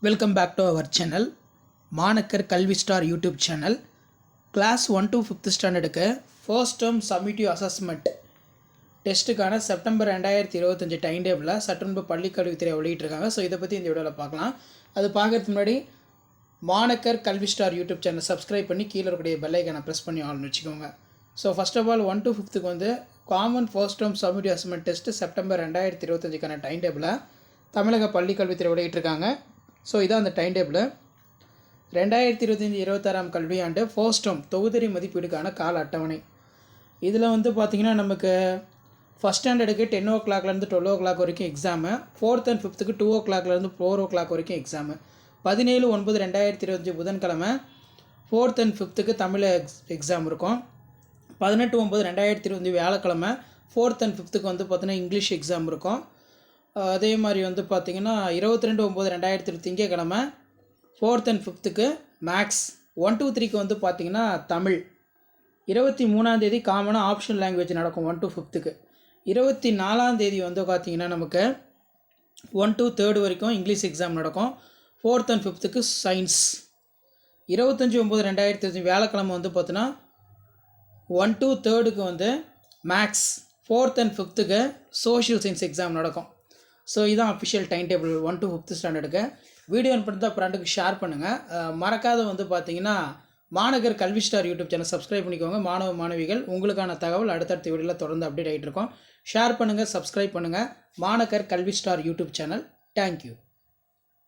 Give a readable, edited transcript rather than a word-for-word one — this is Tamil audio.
Welcome back to our channel Manakkar Kalvi star YouTube channel. Class 1 to 5th ஸ்டாண்டர்டுக்கு ஃபர்ஸ்ட் டேர்ம் சம்மிட்டிவ் அசஸ்மெண்ட் டெஸ்ட்டுக்கான செப்டம்பர் 2025 டைம் டேபிளில் சற்றுமுன்பு பள்ளிக்கல்வித்துறை வெளியிட்டிருக்காங்க. ஸோ இதை பற்றி இந்த வீடியோவில் பார்க்கலாம். அது பார்க்கறதுக்கு முன்னாடி மாணக்கர் Kalvi star YouTube channel subscribe பண்ணி கீழே இருக்கக்கூடிய பெல் ஐக்கானை ப்ரெஸ் பண்ணி ஆல்னு வச்சுக்கோங்க. So first of all 1 to 5th வந்து common first term summative assessment test September 2025க்கான டைம் டேபிளில் தமிழக பள்ளிக்கல்வித்துறை வெளியிட்டிருக்காங்க. ஸோ இதான் அந்த டைம் டேபிள். 2025-26 கல்வியாண்டு ஃபர்ஸ்ட் டேர்ம் தொகுதி மதிப்பீடுக்கான கால அட்டவணை. இதில் வந்து பார்த்திங்கன்னா நமக்கு ஃபஸ்ட் ஸ்டாண்டர்டுக்கு 10 o'clockலேருந்து 12 o'clock வரைக்கும் exam, 4th and 5th 2 o'clockலேருந்து 4 o'clock வரைக்கும் எக்ஸாமு. 17/9/2025 புதன்கிழமை 4th and 5th Tamil exam இருக்கும். 18/9/2025 வியாழக்கிழமை 4th and 5th வந்து பார்த்திங்கன்னா இங்கிலீஷ் எக்ஸாம் இருக்கும். அதே மாதிரி வந்து பார்த்திங்கன்னா 22/9/2025 திங்கக்கிழமை 4th and 5th maths, 1 to 3 வந்து பார்த்திங்கன்னா தமிழ். 23ஆம் காமனாக ஆப்ஷனல் லாங்குவேஜ் நடக்கும் 1 to 5th. 24ஆம் வந்து பார்த்திங்கன்னா நமக்கு 1 to 3rd வரைக்கும் இங்கிலீஷ் எக்ஸாம் நடக்கும். 4th and 5th science. 25/9/2025 வியாழக்கிழமை வந்து பார்த்தீங்கன்னா 1 to 3rd வந்து maths, 4th and 5th social science exam நடக்கும். ஸோ இதுதான் official time table 1 to 5th ஸ்டாண்டர்டுக்கு. வீடியோ பண்ணுறது ஃப்ரெண்டுக்கு ஷேர் பண்ணுங்கள். மறக்காத வந்து பார்த்தீங்கன்னா மாணக்கர் Kalvi star YouTube channel subscribe பண்ணிக்கோங்க. மாணவ மாணவிகள் உங்களுக்கான தகவல் அடுத்தடுத்த வீடியோவில் தொடர்ந்து அப்டேட் ஆகிட்டு இருக்கோம். ஷேர் பண்ணுங்கள், சப்ஸ்கிரைப் பண்ணுங்கள். மாணக்கர் Kalvi star YouTube channel. Thank you.